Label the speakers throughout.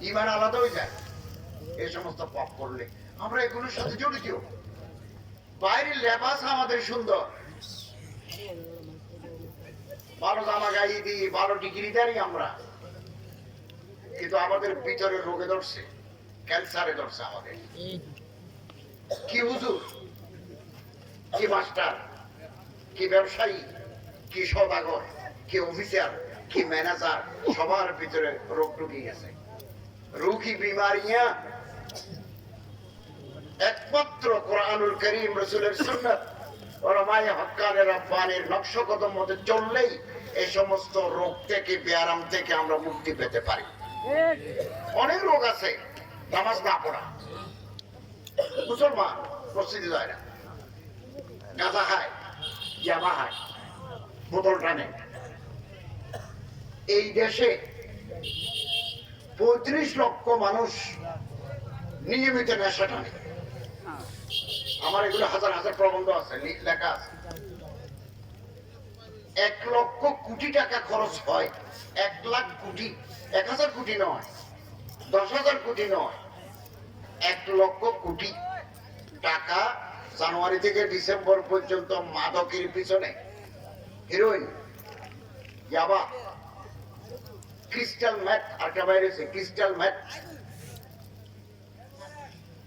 Speaker 1: ইমান আলাদা হয়ে যায় এই সমস্ত পাপ করলে। আমরা এগুলোর সাথে জড়িত। বাইরের লেবাস আমাদের সুন্দর, ভালো জামা গায়ে দিই, ভালো ডিগ্রিদারি আমরা, কিন্তু আমাদের ভিতরে রোগে ধরছে, ক্যান্সারে ধরছে আমাদের। কি হুজুর, কি মাস্টার, কি ব্যবসায়ী, কি সদাগর, কি অফিসার, কি ম্যানেজার, সবার ভিতরে রোগ ঢুকে গেছে। রুগী বিমারিয়া একমাত্র কোরআনুল কারীম, রাসূলের সুন্নাত, ওলামায়ে হক্কানের রব্বানির নকশকদম মতে চললেই এই সমস্ত রোগ থেকে, ব্যারাম থেকে আমরা মুক্তি পেতে পারি। অনেক রোগ আছে, নামাজ না পড়া, মুসলমান মসজিদে যায় না, গাঁজা খায়, ইয়াবা খায়, বোতল টানে। এই দেশে 35 লক্ষ মানুষ নিয়মিত নেশা টানে। আমার এগুলো হাজার হাজার প্রবন্ধ আছে, লেখা আছে। 1 লক্ষ কোটি টাকা খরচ হয়, 1 লাখ কোটি, 1000 কোটি নয়, 10,000 কোটি নয়, 1 লক্ষ কোটি টাকা জানুয়ারি থেকে ডিসেম্বর পর্যন্ত মাদকের পিছনে, হিরোইন, ইয়াবা, ক্রিস্টাল ম্যাথ, আরেকটা বাইরে ক্রিস্টাল ম্যাথ,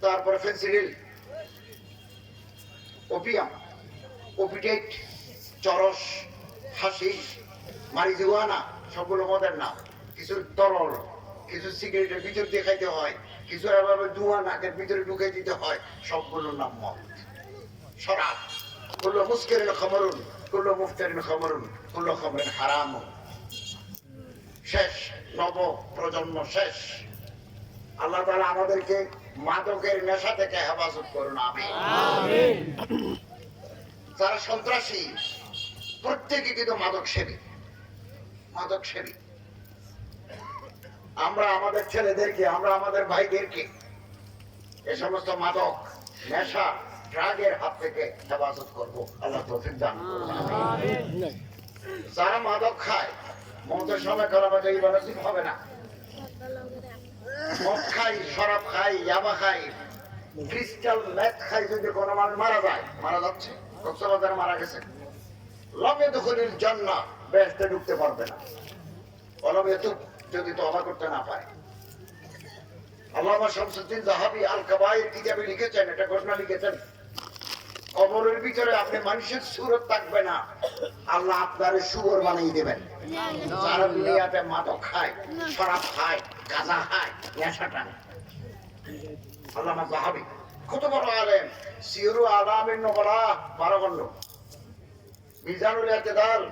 Speaker 1: তারপরে ফেন্সিডিল, ওপিয়াম, ওপিটেট, চরস, হাসিস, মারিজুয়ানা, সবগুলো মদের নাম। কিছু তরল, কিছু সিগারেটের ভিতর দিয়ে খাইতে হয়, কিছু এভাবে ধোঁয়া নাকের ভিতরে ঢুকে দিতে হয়, সবগুলোর নাম মদ। শরাব, কুল্লু মুস্কিরিন খামরুন, কুল্লু মুফতারিন খামরুন, কুল্লু খামরিন হারাম। শেষ, নব প্রজন্ম শেষ। আল্লাহ তাআলা আমাদেরকে মাদকের নেশা থেকে হেফাজত করুন, আমিন। যারা সন্ত্রাসী প্রত্যেকে কিন্তু মাদক সেবী, মাদক সেবী। আমরা আমাদের ছেলেদেরকে, আমরা আমাদের ভাইদেরকে এ সমস্ত মাদক, নেশা, ড্রাগের হাত থেকে হেফাজত করবো, আল্লাহ তৌফিক দান করুন, আমিন। যারা মাদক খায়, মদের সময় করাবা যাই বানাসিব হবে না। মদ খাই, শরাব খাই, ইয়াবা খাই, ক্রিস্টাল ম্যাথ খাই, যদি কোনো মানুষ মারা যায়, মারা যাচ্ছে, কক্সবাজারে মারা গেছে, লবে দখলিল জান্নাহ, বেহেশতে ঢুকতে পারবে না, অলবে তো যদি তওবা করতে না পারে। আল্লামা শামসুদ্দিন যাহাবী আল কাবায়ের কিতাবে লিখেছেন, এটা ঘটনা লিখেছেন, কবরের ভিতরে আপনি মানুষের সুরত থাকবে না, আল্লাহ আপনার সুর বানিয়ে দেবেন। যারা দুনিয়াতে মাদক খায়, শরাব খায়, গাঁজা খায়, নেশা টানে। আল্লামা যাহাবী কত বড় আলেম, সিয়রু আলামিন নুবালা 12 খণ্ড, মিজানুল ইতিদাল,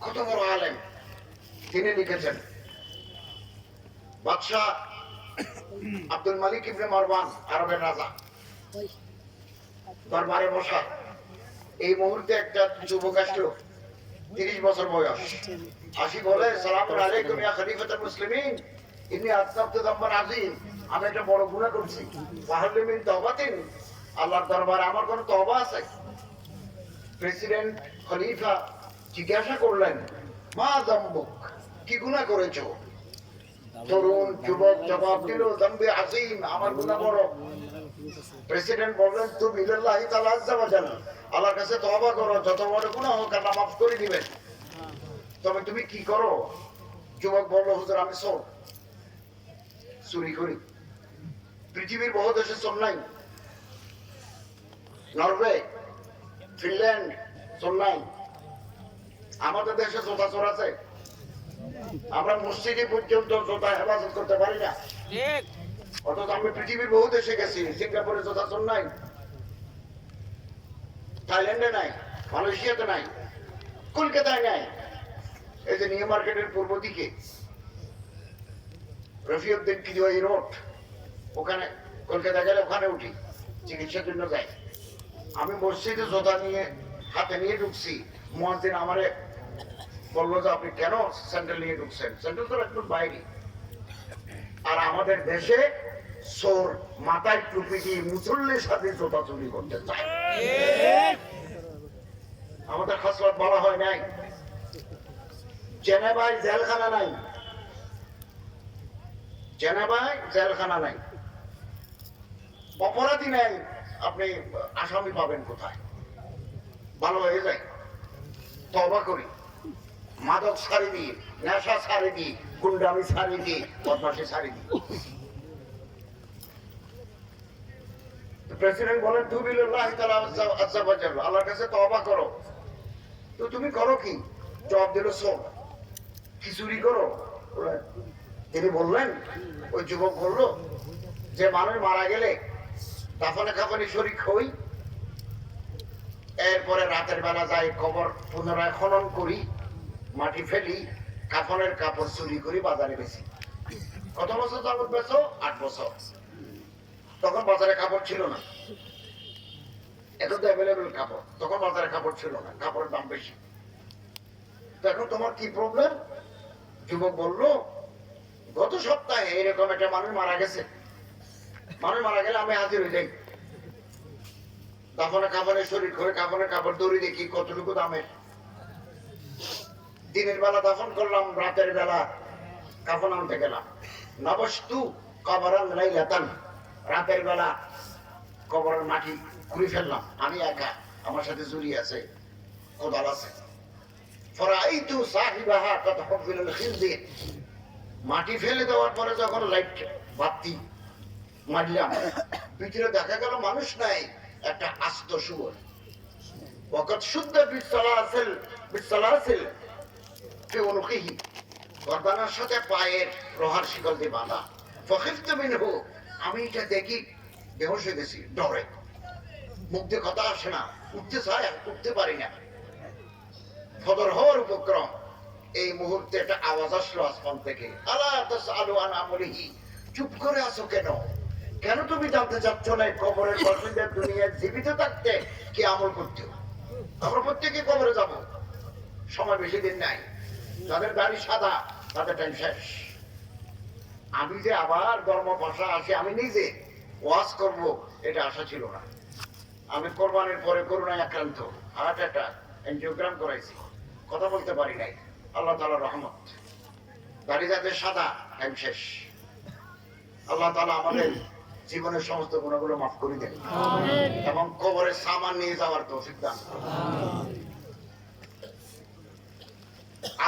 Speaker 1: কত বড় আলেম। তিনি লিখেছেন, বাদশাহ আব্দুল মালিক ইবনে মারওয়ান, আরবের রাজা, দরবারে বসা। এই মুহূর্তে একটা যুবক আসলো, 30 বছর বয়স, আসি বলে, সালামু আলাইকুম ইয়া খলিফাতুল মুসলিমিন, ইন্নী আযনাবতু যামবান আযীম, আমি একটা বড় গুনাহ করছি, ফাহাল মিন তাওবাতিন, আল্লাহর দরবারে আমার কোনো তওবা আছে? প্রেসিডেন্ট খলিফা জিজ্ঞাসা করলেন, মা যামবুক, কি গুনাহ করেছো? তরুণ যুবক জবাব দিল, যামবি আযীম, আমার গুনাহ বড়। প্রেসিডেন্ট বললেন, তুমি ইলাল্লাহি তাআলা আযজা ওয়া জাল, আল্লাহর কাছে তওবা করো, যত বড় গুনাহ হোক আল্লাহ মাফ করে দিবেন। তবে তুমি কি করো? যুবক বলল, হুজুর আমি চোর, চুরি করি। পৃথিবীর বহু দেশে চোর নাই, নরওয়ে, ফিনল্যান্ড চোর নাই, আমাদের দেশে জোতা চোর আছে। আমরা মসজিদে পর্যন্ত জোতা হেফাজত করতে পারি না, অথচ আমি পৃথিবীর বহু দেশে গেছি, সিঙ্গাপুরে জোতা চোর নাই, থাইল্যান্ডে নাই, মালয়েশিয়াতে নাই, কলকাতায় নাই। এই যে নিউ মার্কেটের পূর্ব দিকে রফিউদ্দিন কিদওয়াই রোড, ওখানে কলকাতা গেলে ওখানে উঠি, চিকিৎসার জন্য যাই। আমি মসজিদে জোতা নিয়ে হাতে নিয়ে ঢুকছি, মুয়াজ্জিন আমারে বললো যে আপনি কেন স্যান্ডেল নিয়ে ঢুকছেন? স্যান্ডেল তো একটু বাইরে। আর আমাদের দেশে চোর মাথায় টুপি দিয়ে মুসল্লির সাথে জোতা চুরি করতে চায়। আমাদের খাসলত বলা হয় নাই, জেনেভায় জেলখানা নাই, জেনেভায় জেলখানা নাই, অপরাধী নাই, আপনি আসামি পাবেন কোথায়? ভালো হয়ে যায়, তওবা করি, মাদক ছাড়ি দিই, নেশা ছাড়ি দিই, গুন্ডামি ছাড়ি দিই, বদমাশি ছাড়ি দিই। প্রেসিডেন্ট বলেন তুবিল্লাহি তাআলা আযজা ওয়া জাল্লা, আল্লাহর কাছে তওবা করো। তো তুমি করো কি? জবাব দিল সব, কি চুরি করো? তিনি বললেন, ওই যুবক বলল যে মানুষ মারা গেলে দাফনে কাফনে শরীক হই, এরপরে রাতের বেলা যাই কবর পুনরায় খনন করি, মাটি ফেলি, কাফনের কাপড় চুরি করি, বাজারে বেশি। কত বছর যাবত বেচো? 8 বছর। তখন বাজারে কাপড় ছিল না, এখন তো অ্যাভেলেবেল কাপড়, তখন বাজারে কাপড় ছিল না, কাপড়ের দাম বেশি। এখন তোমার কি প্রবলেম? যুবক বলল, গত সপ্তাহে এরকম একটা মানুষ মারা গেছে, মানুষ মারা গেলে আমি হাজির হয়ে যাই, দাফনে কাফনে শরীর করে কাফনের কাপড় দড়ি দেখি কতটুকু দামের। দিনের বেলা দাফন করলাম, রাতের বেলা কাফন আনতে গেলাম। নবস্তু কবরান লাইলাতান, রাতের বেলা কবরের মাটি খুঁড়ে ফেললাম, আমি একা, আমার সাথে জুড়ি আছে, কোদাল আছে। ফরাইতু সাহিবাহা কত হুফিলুল খিনজির, মাটি ফেলে দেওয়ার পরে যখন লাইট বাতি মারলাম, ভিতরে দেখা গেল মানুষ নাই, একটা আস্ত শুয়োর। ওয়াকাত শুদ্ধ বিসসালাসিল ফি উনুকিহি, গর্দানের সাথে পায়ের লোহার শিকল দিয়ে বাঁধা। ফখিফতু মিনহু, আমি এটা দেখি বেহুশ হয়ে গেছি ডরে, মুখ দিয়ে কথা আসে না, উঠতে চাই উঠতে পারি না। ফজর হওয়ার উপক্রম, এই মুহূর্তে একটা আওয়াজ আসলো আসমান থেকে, আলা তাসআলু আন আমলিহি, চুপ করে আছো কেন? কেন তুমি জানতে চাচ্ছ না কবরের বাসিন্দা দুনিয়ায় জীবিত থাকতে কি আমল করতে? আমরা প্রত্যেকে কবরে যাব, সময় বেশি দিন নাই। যাদের দাড়ি সাদা তাদের টাইম শেষ। আমি যে আবার ধর্ম ভাষা আসি, আমি নিজে ওয়াজ করব এটা আশা ছিল না। আমি কোরবানির পরে করোনায় আক্রান্ত, হার্ট অ্যাটাক, এনজিওগ্রাম করাইছি, কথা বলতে পারি নাই। আল্লাহ তাআলার রহমত, দাড়ি যাদের সাদা টাইম শেষ। আল্লাহ তাআলা আমাদের জীবনের সমস্ত গুণাগুলো মাফ করে দেন এবং কবরের সামান নিয়ে যাওয়ার তৌফিক দান।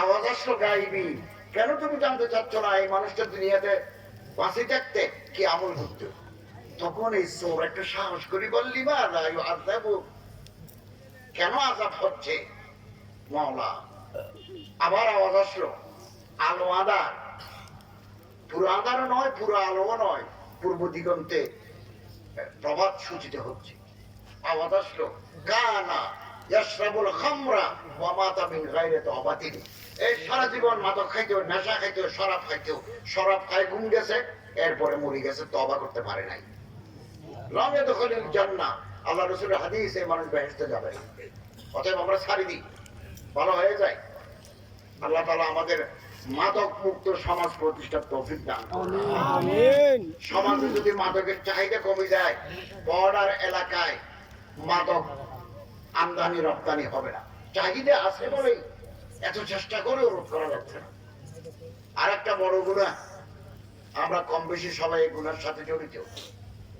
Speaker 1: আওয়াজ আসলো গাইবি, কেন তুমি জানতে চাচ্ছ না এই মানুষটা দুনিয়াতে বাঁচে থাকতে কি আমল করতে? তখন এই চোর একটা সাহস করি বললি, বা কেন আযাব হচ্ছে মাওলা? আবার আওয়াজ আসলো, আলো আঁধার, পুরো আঁধারও নয়, পুরো আলোও নয়, পূর্ব দিগন্তে প্রভাত সূচিত হচ্ছে। আওয়াজ আসলো, কানা ইয়াশরাবুল খামরা ওয়া মাতা মিন গায়রি তাওবাতিন, এই সারা জীবন মাদক খাইতো, নেশা খাইতো, শরাব খাইতো, শরাব খাই ঘুম গেছে, এরপরে মরে গেছে, তওবা করতে পারে নাই। লাম ইয়াদখুলুল জান্নাহ, আল্লাহ রাসূলের হাদিস, এই মানুষ বেহেশতে যাবে না। অতএব আমরা ছাড়ি দিই, ভালো হয়ে যায়। আল্লাহ তাআলা আমাদের মাদক মুক্ত সমাজ প্রতিষ্ঠার তৌফিক দান করুন। আমিন। সমাজে যদি মাদকের চাহিদা কমে যায়, বর্ডার এলাকায় মাদক আমদানি রপ্তানি হবে না। চাহিদা আছে বলেই এত চেষ্টা করেও রোধ করা যাচ্ছে না। আর একটা বড় গুনাহ, আমরা কম বেশি সবাই এই গুনার সাথে জড়িত,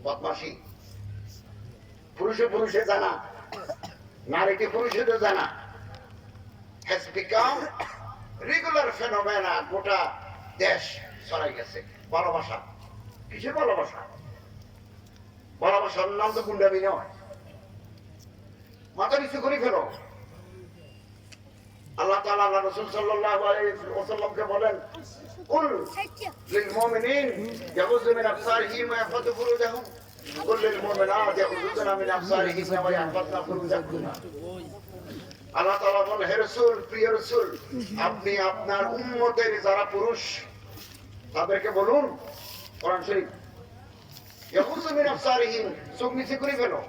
Speaker 1: বদমাশি। পুরুষে পুরুষে জানা, নারীকে পুরুষেরও জানা, has become রেগুলার ফেনোমেনা, গোটা দেশ ছড়াই গেছে। ভালোবাসা, কিসের ভালোবাসা? ভালোবাসার নাম তো গুন্ডামি নয়। মাথা নিচু করে ফেলো। আল্লাহ তাআলা আল্লাহ রাসূল সাল্লাল্লাহু আলাইহি ওয়াসাল্লামকে বলেন, কুল লিল মুমিনিন ইয়াগুযু মিন আবসারিহিম ওয়া ইয়াহফাযু ফুরুজাহুম, কুল লিল মুমিনাত ইয়াগুযুনা মিন আবসারিহিম ওয়া ইয়াহফাযনা ফুরুজাহুম। আল্লাহ তাআলা বলেন, হে রাসূল, প্রিয় রাসূল, আপনি আপনার উম্মতের যারা পুরুষ তাদেরকে বলুন, কোরআন শরীফ, ইয়াগুযু মিন আবসারিহিম, চোখ নিচু করে ফেলো।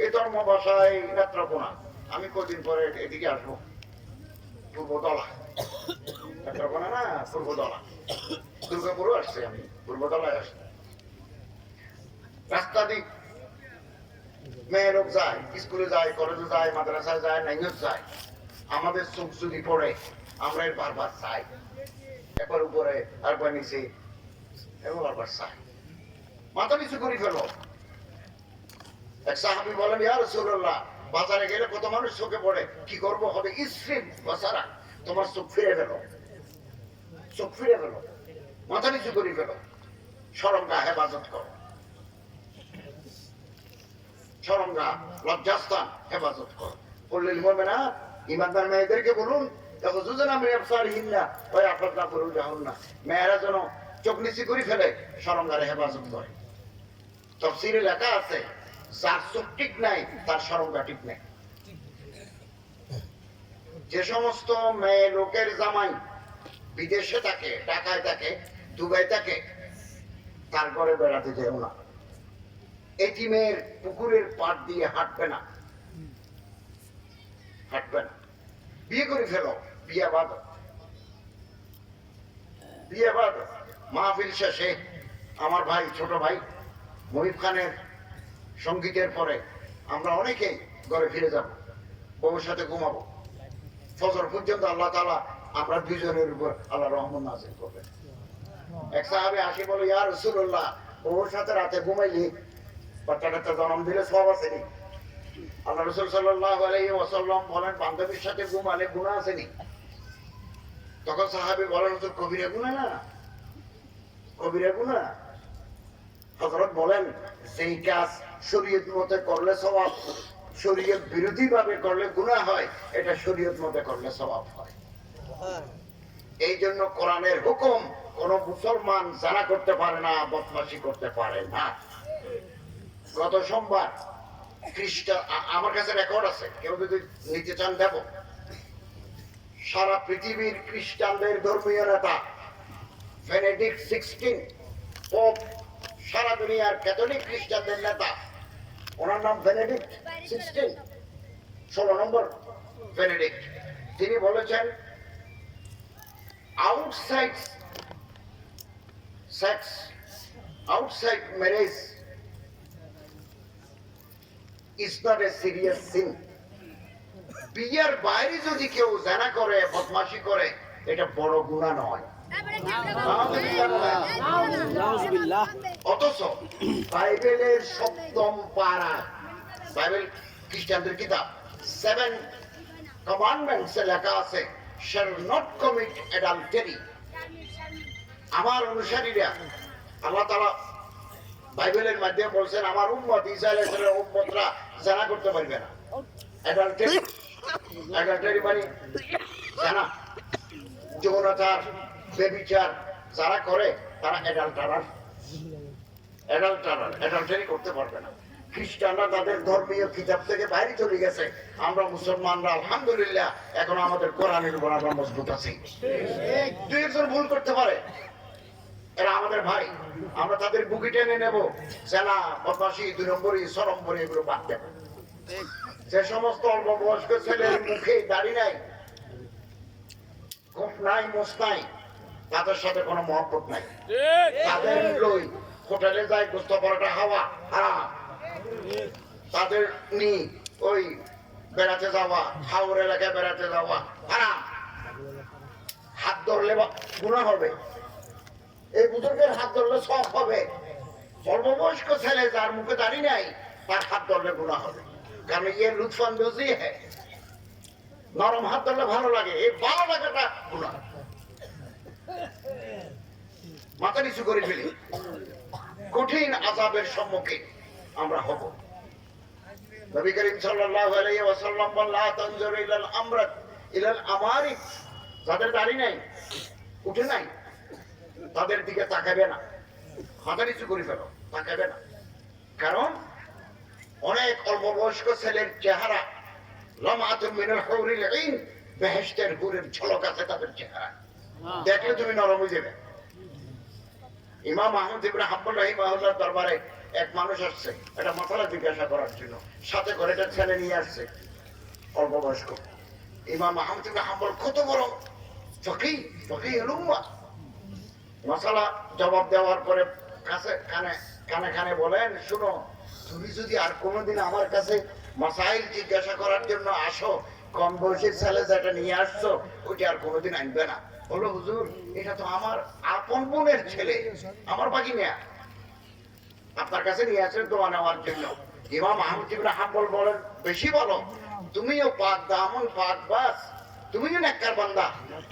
Speaker 1: এই ধর্ম ভাষায় নেত্রকোনা, আমি কদিন পরে এদিকে আসবো, পূর্বতলা, নেত্রকোনা না পূর্বতলা, দুর্গাপুরও আসছে, আমি পূর্বতলায় আসছি। রাস্তা দিক মেয়ে লোক যায়, স্কুলে যায়, কলেজে যায়, মাদ্রাসায় যায়, নাইয়ত যায়। আমাদের চোখ যদি পড়ে আমরা এর বারবার চাই, একবার উপরে আরবার নিচে এবং আরবার চায়, মাথা নিচু করে ফেলো। এক সাহাবী বলেন, ইয়া রাসূলুল্লাহ, বাজারে গেলে কত মানুষ চোখে পড়ে, কি করব? হবে ইসরিফ বাসারা, তোমার চোখ ফিরে ফেলো, চোখ ফিরে ফেলো, মাথা নিচু করে ফেলো, শরমগাহ হেফাজত করো, শরমগাহ লজ্জাস্থান হেফাজত করো। কুল্লিল মুমিনাত, ঈমানদার মেয়েদেরকে বলুন, ইয়াগযুযনা মিন আবসারিহিন্না ওয়া ইয়াহফাযনা ফুরুজাহুন্না, মেয়েরা যেন চোখ নিচু করে ফেলে, শরমগাহে হেফাজত করে। তাফসীরে লেখা আছে, যার চোখ ঠিক নাই তার শরমগা ঠিক নাই। যে সমস্ত মেয়ে লোকের জামাই বিদেশে থাকে, ঢাকায় থাকে, দুবাই থাকে, তার ঘরে বেড়াতে যেও না। এতিমের পুকুরের পাড় দিয়ে হাঁটবে না, হাঁটবে না। বিয়ে করে ফেলো, বিয়ে বাঁধো, বিয়ে বাঁধো। মাহফিল শেষে আমার ভাই, ছোট ভাই মহিব খানের সঙ্গীতের পরে আমরা অনেকেই ঘরে ফিরে যাব, বউর সাথে ঘুমাবো ফজর পর্যন্ত। আল্লাহ তাআলা আমরা দুজনের উপর আল্লাহ রহমত নাযিল করবেন। এক সাহাবী আসি বলে, ইয়া রাসূলুল্লাহ, বউর সাথে রাতে ঘুমাইলি বাচ্চাটা জন্ম দিলে সব আছে নি? আল্লাহ রাসূল সাল্লাল্লাহু আলাইহি ওয়াসাল্লাম বলেন, বান্ধবীর সাথে ঘুমালে গুনাহ আছে নি? তখন সাহাবী বলেন, হুজুর কবিরা গুনাহ না, কবিরা গুনাহ। হযরত বলেন, যেই কাজ শরীয়ত মতে করলে সওয়াব, শরীয়ত বিরোধী ভাবে করলে গুনাহ হয়, এটা শরীয়ত মতে করলে সওয়াব হয়। এই জন্য কোরআনের হুকুম, কোন মুসলমান জানা করতে পারে না, বদমাশি করতে পারে না। গত সোমবার খ্রিস্টান, আমার কাছে রেকর্ড আছে, কেউ যদি নিতে চান দেব, সারা পৃথিবীর খ্রিস্টানদের ধর্মীয় নেতা বেনেডিক্ট 16 পোপ, সারা দুনিয়ার ক্যাথলিক খ্রিস্টানদের নেতা, ওনার নাম বেনেডিক্ট 16, 16 নম্বর বেনেডিক্ট। তিনি বলেছেন, outside sex, outside marriage is not a serious sin. বিয়ের বাইরে যদি কেউ জানা করে, বদমাশি করে, এটা বড় গুনাহ নয়। অথচ বাইবেলের 7ম পারা, বাইবেল খ্রিস্টানদের কিতাব 7 commandments এ লেখা আছে, shall not commit adultery। আমার অনুসারীরা, আল্লাহ তাআলা বাইবেলের মাধ্যমে বলছেন, আমার উম্মত ঈসা আলাইহিস সালামের উম্মতরা জানা করতে পারবে না। অ্যাডাল্টারি, অ্যাডাল্টারি মানে জানা, যৌনাচার, ব্যভিচার যারা করে তারা অ্যাডাল্টারার, অ্যাডাল্টারার, অ্যাডাল্টারি করতে পারবে না। খ্রিস্টানরা তাদের ধর্মীয় কিতাব থেকে বাইরে চলে গেছে, আমরা মুসলমানরা আলহামদুলিল্লাহ এখন আমাদের কোরআনের উপর আমরা মজবুত আছি। দুই একজন ভুল করতে পারে, এরা আমাদের ভাই, আমরা তাদের বুকি টেনে নেব, জেনা, বদমাশি, 2 নম্বরই, 6 নম্বরই এগুলো বাদ দেব। যে সমস্ত অল্প বয়স্ক ছেলের মুখে দাড়ি নাই, কোপ নাই, মোষ নাই, তাদের সাথে কোনো মহব্বত নাই। তাদের লই হোটেলে যায়, গোস্ত পরোটা খাওয়া হারাম। তাদের নি ওই বেড়াতে যাওয়া, হাওর এলাকায় বেড়াতে যাওয়া হারাম। হাত ধরলে গুনাহ হবে, এই বুজুর্গের হাত ধরলে সব হবে। অল্প বয়স্ক ছেলে যার মুখে দাড়ি নাই, তার হাত ধরলে গুনাহ হবে, কারণ ইয়ে লুৎফান্দোজি হ্যাঁ, নরম হাত ধরলে ভালো লাগে, এই ভালো লাগাটা গুনাহ। মাথা নিচু করে ফেলি, কঠিন আযাবের সম্মুখীন আমরা হব। নবী করিম সাল্লাল্লাহু আলাইহি ওয়াসাল্লাম বলেন, লা তানজুরু ইলাল আমরাত ইলাল আমারিক, যাদের দাড়ি নাই, উঠে নাই, তাদের দিকে তাকাবে না, মাথা নিচু করে ফেলো, তাকাবে না। কারণ অনেক অল্প বয়স্ক ছেলের চেহারা, লামাতুন মিনাল হুরিল আইন, বেহেশতের হুরের ঝলক আছে তাদের চেহারা, দেখলে তুমি নরম হয়ে যাবে। ইমাম আহমদ ইবনে হাম্বল রাহিমাহুল্লাহর দরবারে এক মানুষ আসছে, একটা মাসালা জিজ্ঞাসা করার জন্য, সাথে করে একটা ছেলে নিয়ে আসছে অল্প বয়স্ক। ইমাম আহমদ ইবনে হাম্বল কত বড় ফকিহ, ফকিহুল উম্মাহ, মাসালা জবাব দেওয়ার পরে কাছে কানে কানে কানে বলেন, শুনো, তুমি যদি আর কোনোদিন আমার কাছে মাসাইল জিজ্ঞাসা করার জন্য আসো, কম বয়সী ছেলে যেটা নিয়ে আসছো ওইটা আর কোনোদিন আনবে না। বললো হুজুর এটা তো আমার আপন বোনের ছেলে, আমার বাগিনা, আপনার কাছে নিয়ে আসেন দোয়া নেওয়ার জন্য। ইমাম আহমদ ইবনে হাম্বল বলেন বেশি বলো, তুমিও পাক দামন পাক বাস, তুমিও নেককার বান্দা,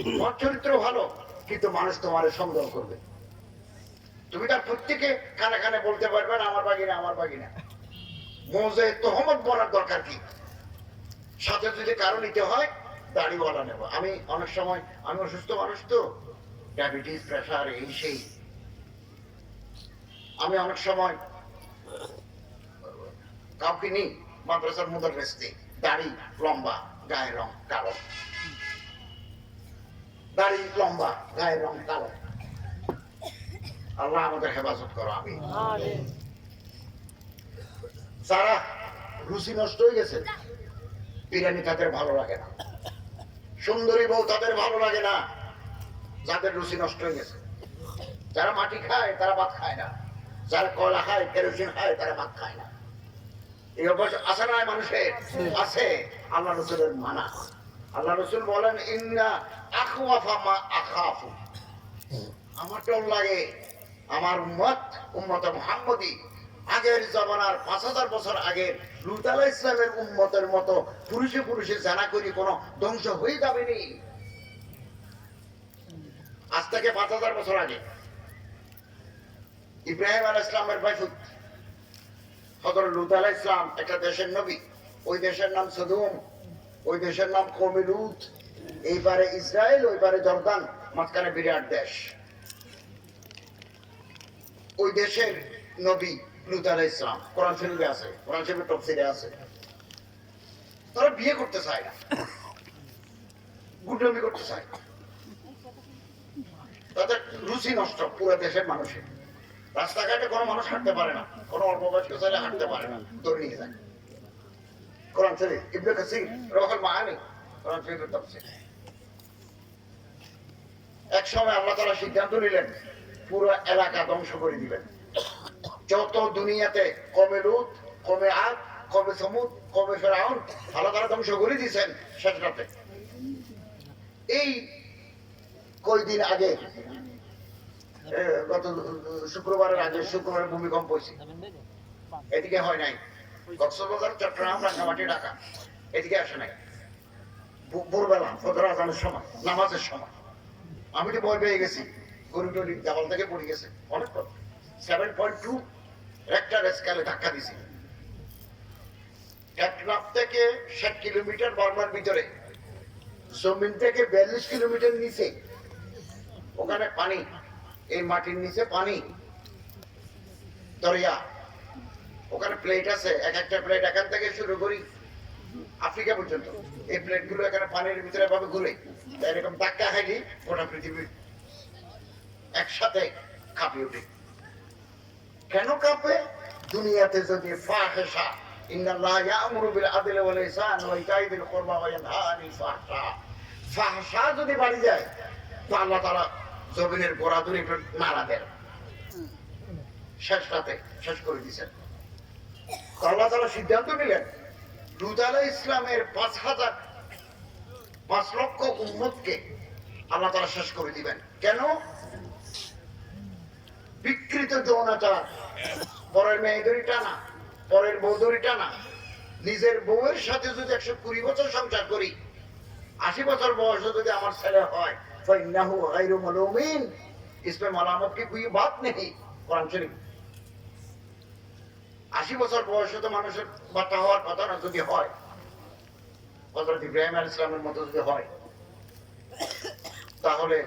Speaker 1: তোমার চরিত্র ভালো, কিন্তু মানুষ তোমারে সন্দেহ করবে। তুমি তার প্রত্যেকে কানে কানে বলতে পারবে না আমার বাগিনা আমার বাগিনা। মোজে তোহমত বলার দরকার কি? সাথে যদি কারো নিতে হয় দাড়িওয়ালা নেব। আমি অনেক সময়, আমি অসুস্থ মানুষ তো, ডায়াবেটিস প্রেশার এই সেই, আমি অনেক সময় কাউকে নিই মাদ্রাসার মুদাররিস দিই, দাড়ি লম্বা গায়ের রং কালো, দাড়ি লম্বা গায়ের রং কালো। আল্লাহ আমাদের হেফাজত করো। আমি যারা রুচি নষ্ট হয়ে গেছে, বিরিয়ানি তাদের ভালো লাগে না, সুন্দরী বউ তাদের ভালো লাগে না, যাদের রুচি নষ্ট হয়ে গেছে। যারা মাটি খায় তারা ভাত খায় না, যারা কয়লা খায় কেরোসিন খায় তারা ভাত খায় না। এই অভ্যাস আছে না মানুষের? আছে। আল্লাহ রসুলের মানা। আল্লাহ রসুল বলেন ইন্না আখওয়াফা মা আখাফু, আমার ডর লাগে আমার উম্মত মুহাম্মদী আগের জমানার 5000 বছর আগের লূত আলাইহিস সালামের উম্মতের মতো পুরুষে পুরুষে জানা করি কোন ধ্বংস হয়ে যাবে নি। আজ থেকে 5000 বছর আগে ইব্রাহিম আলাইহিস সালামের ভাই হযরত লূত আলাইহিস সালাম একটা দেশের নবী, ওই দেশের নাম সদুম, ওই দেশের নাম কওমে লূত, এই পারে ইসরায়েল ওই পারে জর্দান, মাঝখানে বিরাট দেশ। ওই দেশের নবী লূত আলাইহিস সালাম কোরআন শরীফে আছে, কোরআন শরীফের তাফসীরে আছে। তারা বিয়ে করতে চায় না, গুন্ডামি করতে চায় না, তাদের রুচি নষ্ট পুরো দেশের মানুষের। রাস্তাঘাটে কোনো মানুষ হাঁটতে পারে না, কোনো অল্প বয়স্ক ছেলে হাঁটতে পারে না, ধরে নিয়ে যায়। কোরআন শরীফ ইবনে কাসির রহুল মাআনি কোরআন শরীফের তাফসীর। এক সময় আল্লাহ তাআলা সিদ্ধান্ত নিলেন পুরো এলাকা ধ্বংস করে দিবেন। যত দুনিয়াতে কওমে লূত, কওমে আদ, কওমে সমুদ, কওমে ফিরআউন আল্লাহ তাআলা ধ্বংস করে দিয়েছেন শেষ রাতে। এই কয়দিন আগে, গত শুক্রবারের আগে, শুক্রবারে ভূমিকম্প হয়েছে, এদিকে হয় নাই। কক্সবাজার, চট্টগ্রাম, রাঙ্গামাটি, ঢাকা এদিকে আসে নাই। ভোরবেলা ফজর আযানের সময়, নামাজের সময় আমি তো ভয় পেয়ে গেছি, গরু টরি দেওয়াল থেকে পড়ে গেছে অনেক। 7.2 রেক্টার স্কেলে ধাক্কা দিছি। টেকনাফ থেকে 60 কিলোমিটার বর্মার ভিতরে, জমিন থেকে 42 কিলোমিটার নিচে, ওখানে পানি, এই মাটির নিচে পানি, দরিয়া, ওখানে প্লেট আছে, এক একটা প্লেট এখান থেকে শুরু করি আফ্রিকা পর্যন্ত। এই প্লেট গুলো এখানে পানির ভিতরে ভাবে ঘুরে, এরকম ধাক্কা খাইলি গোটা পৃথিবী একসাথে কাঁপে ওঠে। কেন কাঁপে? দুনিয়াতে যদি ফাহিশা, ইন্নাল্লাহা ইয়া'মুরু বিল আদলি ওয়াল ইহসান ওয়া ইতাই যিল কুরবা ওয়া ইয়ানহা আনিল ফাহশা, ফাহশা যদি বাড়ি যায় তো আল্লাহ তাআলা জমিনের গোড়া ধরে একটু নাড়া দেন। শেষ রাতে শেষ করে দিয়েছেন। আল্লাহ তাআলা সিদ্ধান্ত নিলেন লূত আলাইহিস সালামের 5 লক্ষ উম্মতকে আল্লাহ তাআলা শেষ করে দিবেন। কেন? বিকৃত যৌনাচার, পরের মেয়েদেরই টানা, পরের বউদেরই টানা। নিজের বউয়ের সাথে যদি 120 বছর সংসার করি, 80 বছর বয়সে যদি আমার ছেলে হয়, ফাইন্নাহু গায়রু মালুমিন, इसमें মালামত কি कोई बात नहीं। কোরআন শরীফ। 80 বছর বয়সে তো মানুষের বাচ্চা হওয়ার কথা না, যদি হয় হযরত ইব্রাহিম আলাইহিস সালামের মতো যদি হয়, তাহলে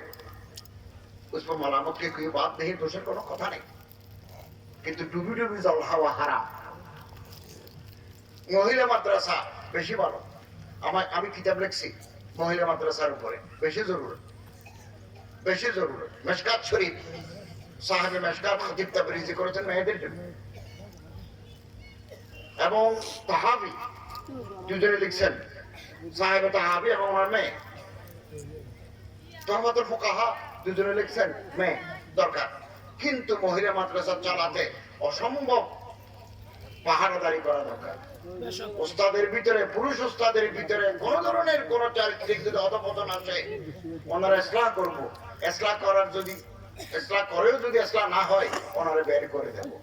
Speaker 1: उसमें মালামত কি कोई बात नहीं, দোষের কোনো কথা নেই। কিন্তু ডুবি ডুবি জল হাওয়া হারাম। মহিলা মাদ্রাসা বেশি ভালো। আমি কিতাব লিখছি মহিলা মাদ্রাসার উপরে, বেশি জরুরত, বেশি জরুরত। মিশকাত শরীফ, সাহেবে মিশকাত খতিব তাবরিজি করেছেন মেয়েদের জন্য, এবং তাহাবি দুজনে লিখছেন, সাহেবে তাহাবি এবং ওনার মেয়ে। তহমাতুল ফুকাহা দুজনে লিখছেন মেয়ে দরকার। কিন্তু মহিলা মাদ্রাসা চালাতে অসম্ভব পাহারাদারি করা দরকার। ওস্তাদের ভিতরে, পুরুষ ওস্তাদের ভিতরে কোন ধরনের কোন চারিত্রিক যদি অধপতন আসে, ওনারা ইসলাহ করবো। ইসলাহ করার যদি ইসলাহ করেও যদি ইসলাহ না হয়, ওনারা বের করে দেবো।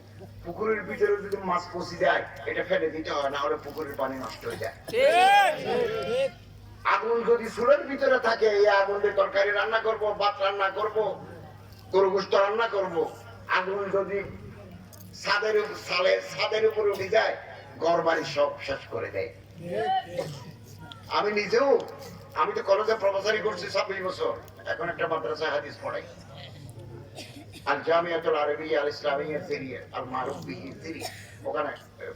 Speaker 1: পুকুরের ভিতরে যদি মাছ পচি দেয়, এটা ফেলে দিতে হয়, না হলে পুকুরের পানি নষ্ট হয়ে যায়। আগুন যদি চুলের ভিতরে থাকে, এই আগুন দিয়ে তরকারি রান্না করব, ভাত রান্না করব, গরু গোশত রান্না করব। আগুন যদি ছাদের উপরে উঠে যায়, ঘর বাড়ি সব শেষ করে দেয়। আমি নিজেও, আমি তো কলেজে প্রফেসরি করছি 26 বছর, এখন একটা মাদ্রাসায় হাদিস পড়াই, আল জামিয়াতুল আরবিয়া আল ইসলামিয়া সিরিয়া আল মারুফ বিহি সিরি, ওখানে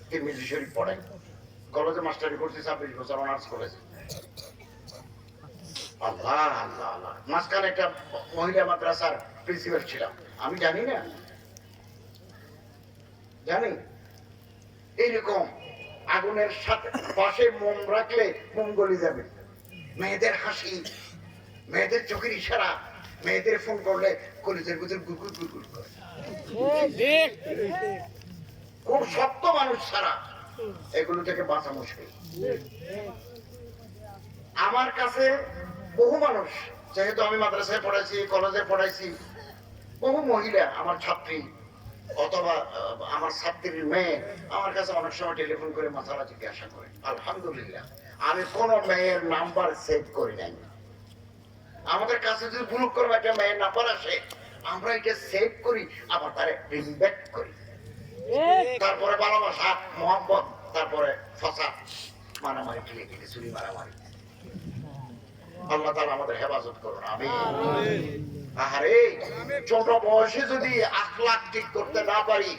Speaker 1: তিরমিজি শরীফ পড়াই। কলেজে মাস্টারি করছি 26 বছর, অনার্স কলেজে। আল্লাহ আল্লাহ আল্লাহ, মাঝখানে একটা মহিলা মাদ্রাসার প্রিন্সিপাল ছিলাম। আমি জানি না, জানি এইরকম আগুনের সাথে পাশে মোম রাখলে মোম গলে যাবে। মেয়েদের হাসি, মেয়েদের চোখের ইশারা, মেয়েদের ফোন করলে কলিজের ভিতর গুড়গুড় গুড়গুড় করে। খুব শক্ত মানুষ ছাড়া এগুলো থেকে বাঁচা মুশকিল। আমার কাছে বহু মানুষ, যেহেতু আমি মাদ্রাসায় পড়াইছি, কলেজে পড়াইছি, বহু মহিলা আমার ছাত্রী অথবা আমার ছাত্রীর মেয়ে আমার কাছে অনেক সময় টেলিফোন করে মাসালা জিজ্ঞাসা করে। আলহামদুলিল্লাহ, আমি কোন মেয়ের নাম্বার সেভ করি নাই। আমাদের কাছে যদি ভুল করে একটা মেয়ের নাম্বার আসে, আমরা এটা সেভ করি, আবার তারে রিং ব্যাক করি। তারপরে ভালোবাসা, মোহাম্মত, তারপরে ফাসাদ, মারামারি, ঠেলে ঠেলে চুরি মারামারি। আল্লাহ তাআলা আমাদের হেফাজত করুন, আমিন। আরে ছোট বয়সে যদি আখলাক ঠিক করতে না পারি,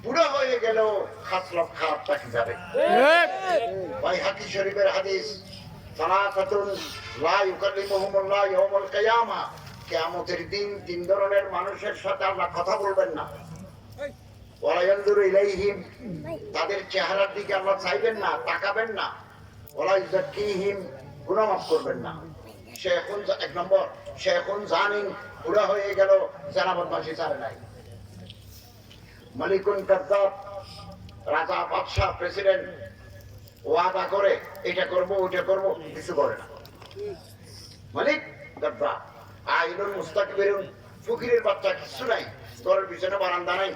Speaker 1: বুড়া হয়ে গেলেও খাসলত খারাপ থাকি যাবে। বাইহাকি শরীফের হাদিস, সালাসাতুন লা ইউকাল্লিমুহুমুল্লাহ ইয়াউমাল কিয়ামা, কিয়ামতের দিন তিন ধরনের মানুষের সাথে আল্লাহ কথা বলবেন না। ওয়ালা ইয়ানজুরু ইলাইহিম, তাদের চেহারার দিকে আল্লাহ চাইবেন না, তাকাবেন না। ওয়ালা ইউযাক্কিহিম, গুনাহ মাফ করবেন না। শেখুন, এক নম্বর শেখুন জানিন, বুড়া হয়ে গেল, জানা বদমাশি ছাড়ে নাই। মালিকুন কাযযাব, রাজা, বাদশা, প্রেসিডেন্ট ওয়াদা করে এটা করব ওটা করব, কিছু করে না। মালিক কাযযাব। আইনুল মুস্তাকবিরুন, ফকিরের বাচ্চা, কিছু নাই, ঘরের পিছনে বারান্দা নাই,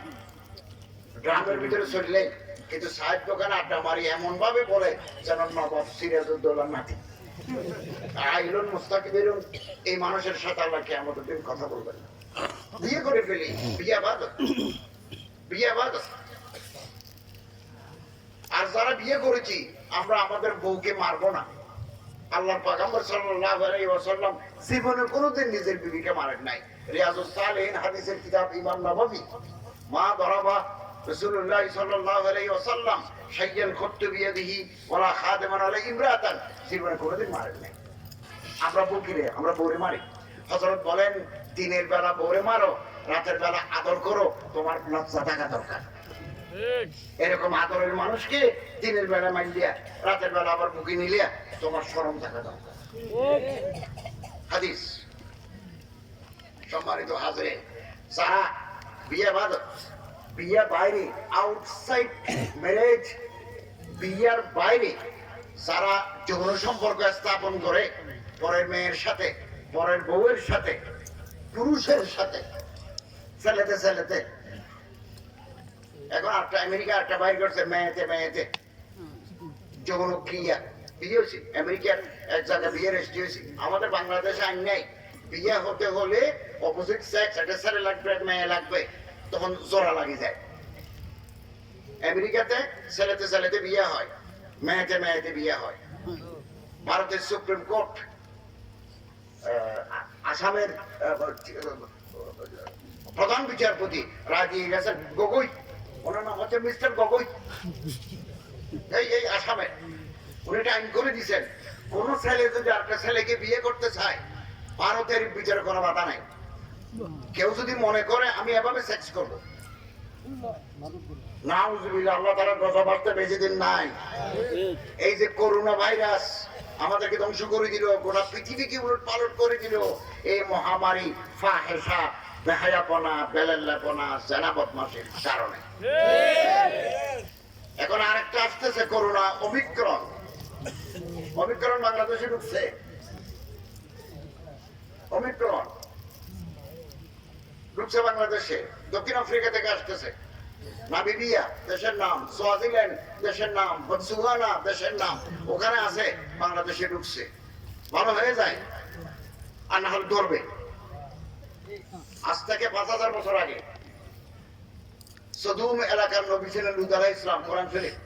Speaker 1: গ্রামের ভিতরে চললে কিন্তু সাহেব দোকানে আড্ডা মারি এমন ভাবে বলে যেন নবাব সিরাজউদ্দৌলার নাতি। আইলুন মুস্তাকবিরুন, এই মানুষের সাথে আল্লাহ কিয়ামতের দিন কথা বলবেন না। বিয়ে করে ফেলি, বিয়ে বাদ, বিয়ে বাদ। আর যারা বিয়ে করেছি, আমরা আমাদের বউকে মারবো না। আল্লাহর পয়গম্বর সাল্লাল্লাহু আলাইহি ওয়াসাল্লাম জীবনে কোনোদিন নিজের বিবিকে মারেন নাই। রিয়াজুস সালিহিন হাদিসের কিতাব ইমাম নববী, মা দরাবা রাসূলুল্লাহ সাল্লাল্লাহু আলাইহি ওয়াসাল্লাম শাইয়ান খুত্তু বিয়াদিহি ওয়ালা খাদিমান আলা ইমরাতান, জীবনে কোনোদিন মারেন নাই। আমরা বকিরে, আমরা বউরে মারি। হযরত বলেন, দিনের বেলা বউরে মারো, রাতের বেলা আদর করো, তোমার লজ্জা থাকা দরকার। এরকম আদরের মানুষকে দিনের বেলা মাইলিয়া, রাতের বেলা আবার বুকে নিলিয়া, তোমার শরম থাকা দরকার। হাদিস। সম্মানিত হাজরিন, যারা বিয়ে বাদ, বিয়ে বাইরে, আউটসাইড ম্যারেজ, বিয়ের বাইরে যারা যৌন সম্পর্ক স্থাপন করে পরের মেয়ের সাথে, পরের বউয়ের সাথে, পুরুষের সাথে, ছেলেতে ছেলেতে। এখন একটা আমেরিকা একটা বাইর করছে, মেয়েতে মেয়েতে যৌন ক্রিয়া। বিয়ে হয়েছে আমেরিকার এক জায়গায়, বিয়ে রেজিস্ট্রি হয়েছে। আমাদের বাংলাদেশে আইন নেই, বিয়ে হতে হলে অপোজিট সেক্স, একটা ছেলে লাগবে মেয়ে লাগবে, তখন জোড়া লাগে যায়। আমেরিকাতে ছেলেতে ছেলেতে বিয়ে হয়, মেয়েতে মেয়েতে বিয়ে হয়। ভারতের সুপ্রিম কোর্ট, আসামের প্রধান বিচারপতি রায় দিয়ে গেছেন, গগৈ, ওনার নাম হচ্ছে মিস্টার গগৈ, এই আসামে উনি এটা আইন করে দিচ্ছেন, কোন ছেলে যদি একটা ছেলেকে বিয়ে করতে চায়, ভারতের বিচারে কোনো বাধা নাই। কেউ যদি মনে করে আমি এভাবে সেক্স করবো, নাউজুবিল্লাহ, আল্লাহ তাআলার গজব আসতে বেশি দিন নাই। এই যে করোনা ভাইরাস আমাদেরকে ধ্বংস করে দিল, গোটা পৃথিবীকে উলটপালট করে দিল। এই মহামারী, ফাহেসা, বেহায়াপনা, বেলাল্লাপনা, জেনা বদমাশির কারণে। এখন আরেকটা আসতেছে করোনা, ওমিক্রন। ওমিক্রন বাংলাদেশে ঢুকছে। ওমিক্রন ঢুকছে বাংলাদেশে, দক্ষিণ আফ্রিকা থেকে আসতেছে। নামিবিয়া দেশের নাম, সোয়াজিল্যান্ড দেশের নাম, বতসুয়ানা দেশের নাম, ওখানে আছে, বাংলাদেশে ঢুকছে। ভালো হয়ে যায় আর না হলে ধরবে। আজ থেকে 5000 বছর আগে সদুম এলাকার নবী ছিলেন লূত আলাইহিস সালাম। কোরআন শরীফ,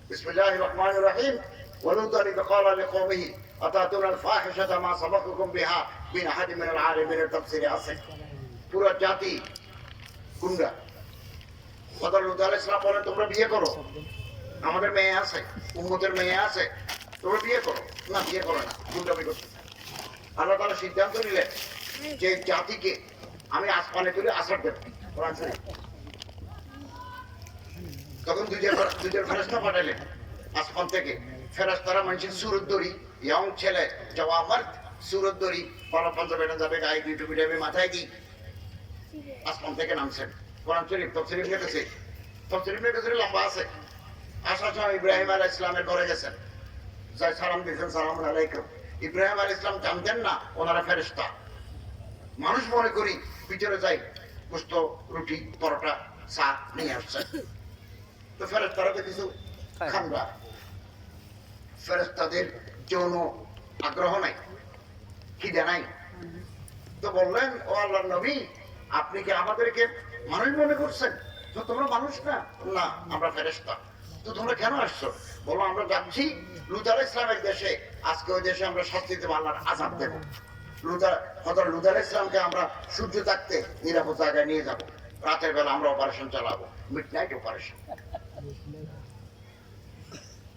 Speaker 1: বিসমিল্লাহির রহমানির রহিম, ওয়ালুতান ইয ক্বালা লিকওমিহি আতাতুনাল ফাহিশাতা মা সাবাকুকুম বিহা মিন আহাদিন মিনাল আলিমিন। তাফসীরে আছে পুরো জাতি গুন্ডা। হযরত লূত আলাইহিস সালাম বলেন, তোমরা বিয়ে করো, আমাদের মেয়ে আছে, উম্মতের মেয়ে আছে, তোমরা বিয়ে করো। না, বিয়ে করো না, গুন্ডামি করতেছে। আল্লাহ তাআলা সিদ্ধান্ত নিলেন যে জাতিকে আমি আসমানে তুলে আছাড় দেব। কোরআন শরীফ। তখন দুজন ফেরেশতা পাঠালেন আসমান থেকে। ফেরেশতারা মানুষের সুরত ধরি, ইয়ং ছেলে জওয়ামার সুরত ধরি, বড় পঞ্চবেটা যাবে, গায়ে দুই টুপি যাবে, মাথায় কি, আসমান থেকে নামছেন। কোরআন শরীফ তাফসীর ইবনে কাসির, তাফসীর ইবনে কাসির লম্বা আছে। আসার সময় ইব্রাহিম আলাইহিস সালামের ঘরে গেছেন, যাই সালাম দিয়েছেন, সালামুন আলাইকুম। ইব্রাহিম আলাইহিস সালাম জানতেন না ওনারা ফেরেশতা। মানুষ মনে করি ভিতরে যাই, গোশত, রুটি, পরোটা, চা নিয়ে আসছেন। তো ফেরেশতারা তো কিছু খান না, ফেরেশতাদের যৌন আগ্রহ নাই, খিদে নাই। তো বললেন, ও আল্লাহর নবী, আপনি কি আমাদেরকে মানুষ মনে করছেন? তো তোমরা মানুষ না? না, আমরা ফেরেশতা। তো তোমরা কেন আসছো? বলো, আমরা যাচ্ছি লূত আলাইহিস সালামের দেশে। আজকে ওই দেশে আমরা শাস্তি দেব, আল্লাহর আযাব দেব। হযরত লূত আলাইহিস সালামকে আমরা সূর্য থাকতে নিরাপদ জায়গায় নিয়ে যাব। রাতের বেলা আমরা অপারেশন চালাবো, মিডনাইট অপারেশন।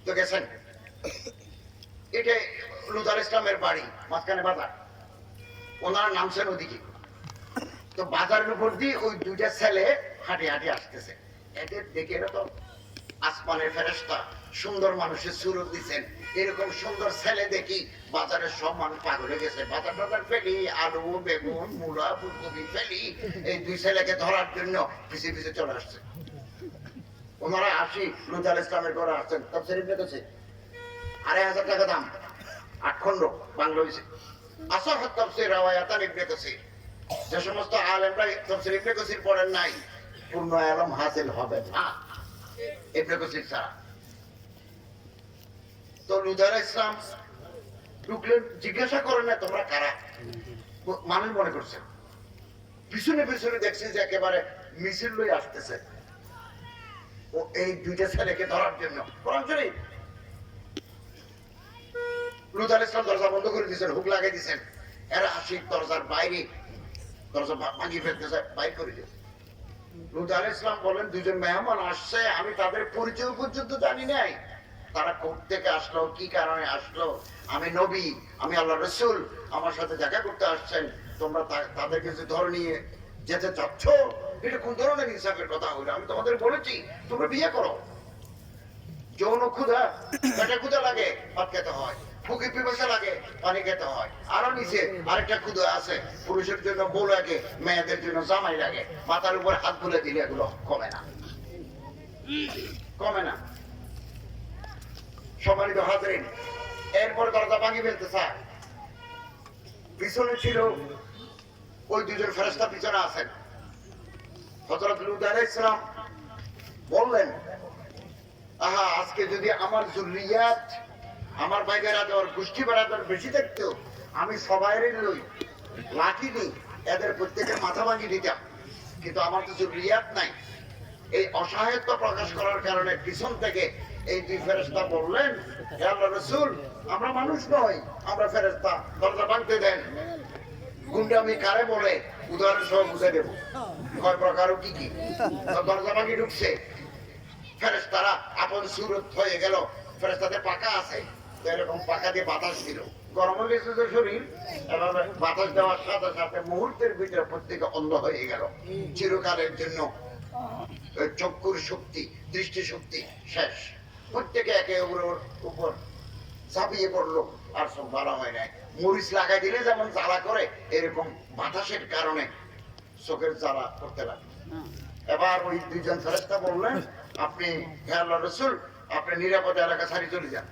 Speaker 1: তো গেছেন, এটা লূত আলাইহিস সালামের বাড়ি, মাঝখানে বাজার। ওনারা নামছেন ওদিকে। তো বাজারের উপর দিয়ে ওই দুইটা ছেলে হাঁটি হাঁটি আসতেছে। এদের দেখে তো আসমানের ফেরেশতা সুন্দর মানুষের সুরত দিচ্ছেন। এরকম সুন্দর ছেলে দেখি বাজারের সব মানুষ পাগল হয়ে গেছে। বাজার বাজার ফেলি, আলু, বেগুন, মূলা, ফুলকপি ফেলি, এই দুই ছেলেকে ধরার জন্য পিছিয়ে পিছিয়ে চলে আসছে। ওনারা আসি লূত আলাইহিস সালামের ঘরে আসছেন। তাফসীর ইবনে কাসির, 2500 টাকা দাম, 8 খন্ড বাংলা হয়েছে। আসাহ তাফসীর রাওয়ায়াতান ইবনে কাসির। যে সমস্ত আলেমরা তাফসীর ইবনে কাসির পড়েন নাই, পূর্ণ ইলম হাসিল হবে না ইবনে কাসির ছাড়া। তো লূত আলাইহিস সালাম ঢুকলেন, জিজ্ঞাসা করেন না তোমরা কারা, মানুষ মনে করছেন। পিছনে পিছনে দেখছি যে একেবারে মিছিল লই আসতেছে ও এই দুইটা ছেলেকে ধরার জন্য। কোরআন শরীফ। লূত আলাইহিস সালাম দরজা বন্ধ করে দিয়েছেন, হুক লাগাই দিয়েছেন। এরা আসি দরজার বাইরে, দরজা ভাঙিয়ে ফেলতেছে, বাইর করে দিয়েছে। লূত আলাইহিস সালাম বলেন, দুজন মেহমান আসছে, আমি তাদের পরিচয় পর্যন্ত জানি নাই। তারা কোথা থেকে আসলো, কি কারণে আসলো, আমি নবী, আমি আল্লাহর রাসূল, আমার সাথে দেখা করতে আসছেন, তোমরা তাদেরকে যে ধরে নিয়ে যেতে চাচ্ছ, এটা কোন ধরনের ইনসাফের কথা হইলো? আমি তোমাদের বলেছি তোমরা বিয়ে করো। যৌন ক্ষুধা, পেটে ক্ষুধা লাগে, ভাত খেতে হয়। বুকে পিপাসা লাগে, পানি খেতে হয়। আরো নিচে আরেকটা ক্ষুধা আছে, পুরুষের জন্য বউ লাগে, মেয়েদের জন্য জামাই লাগে। মাথার উপর হাত তুলে দিলে এগুলো কমে না, কমে না। সম্মানিত হাজরিন, এরপর দরজা ভাঙিয়ে ফেলতে চায়। পিছনে ছিল ওই দুজন ফেরেশতা, পিছনে আছেন। হযরত লূত আলাইহিস সালাম বললেন, আহা, আজকে যদি আমার যুররিয়াত, আমার ভাইয়েরা ওর গোষ্ঠী বেড়াদের বেশি থাকতো, আমি সবাই লই লাঠি নিই, এদের প্রত্যেকের মাথা ভাঙিয়ে দিতাম। কিন্তু আমার তো যুররিয়াত নাই। এই অসহায়ত্ব প্রকাশ করার কারণে পিছন থেকে এই দুই ফেরেশতা বললেন, হে আল্লাহর রাসূল, আমরা মানুষ নই, আমরা ফেরেশতা, দরজা ভাঙতে দেন। গুন্ডামি কারে বলে উদাহরণ সহ বুঝে দেব কয় প্রকার ও কি কি। দরজা ভাঙিয়ে ঢুকছে, ফেরেশতারা আপন সুরত হয়ে গেল। ফেরেশতাদের পাকা আছে, এরকম পাকা দিয়ে বাতাস দিল, গরম হয়ে গেছে যে শরীর, এভাবে বাতাস দেওয়ার সাথে সাথে মুহূর্তের ভিতরে প্রত্যেকে অন্ধ হয়ে গেল। চিরকালের জন্য চক্ষুর শক্তি, দৃষ্টি শক্তি শেষ। প্রত্যেকে একে অপরের উপর ঝাঁপিয়ে পড়লো, আর সব ভালো হয় নাই। মরিচ লাগাই দিলে যেমন জ্বালা করে, এরকম বাতাসের কারণে চোখের জ্বালা করতে লাগে। এবার ওই দুইজন ফেরেশতা বললেন, আপনি হে আল্লাহর রাসূল, আপনি নিরাপদ এলাকা ছাড়ি চলে যান।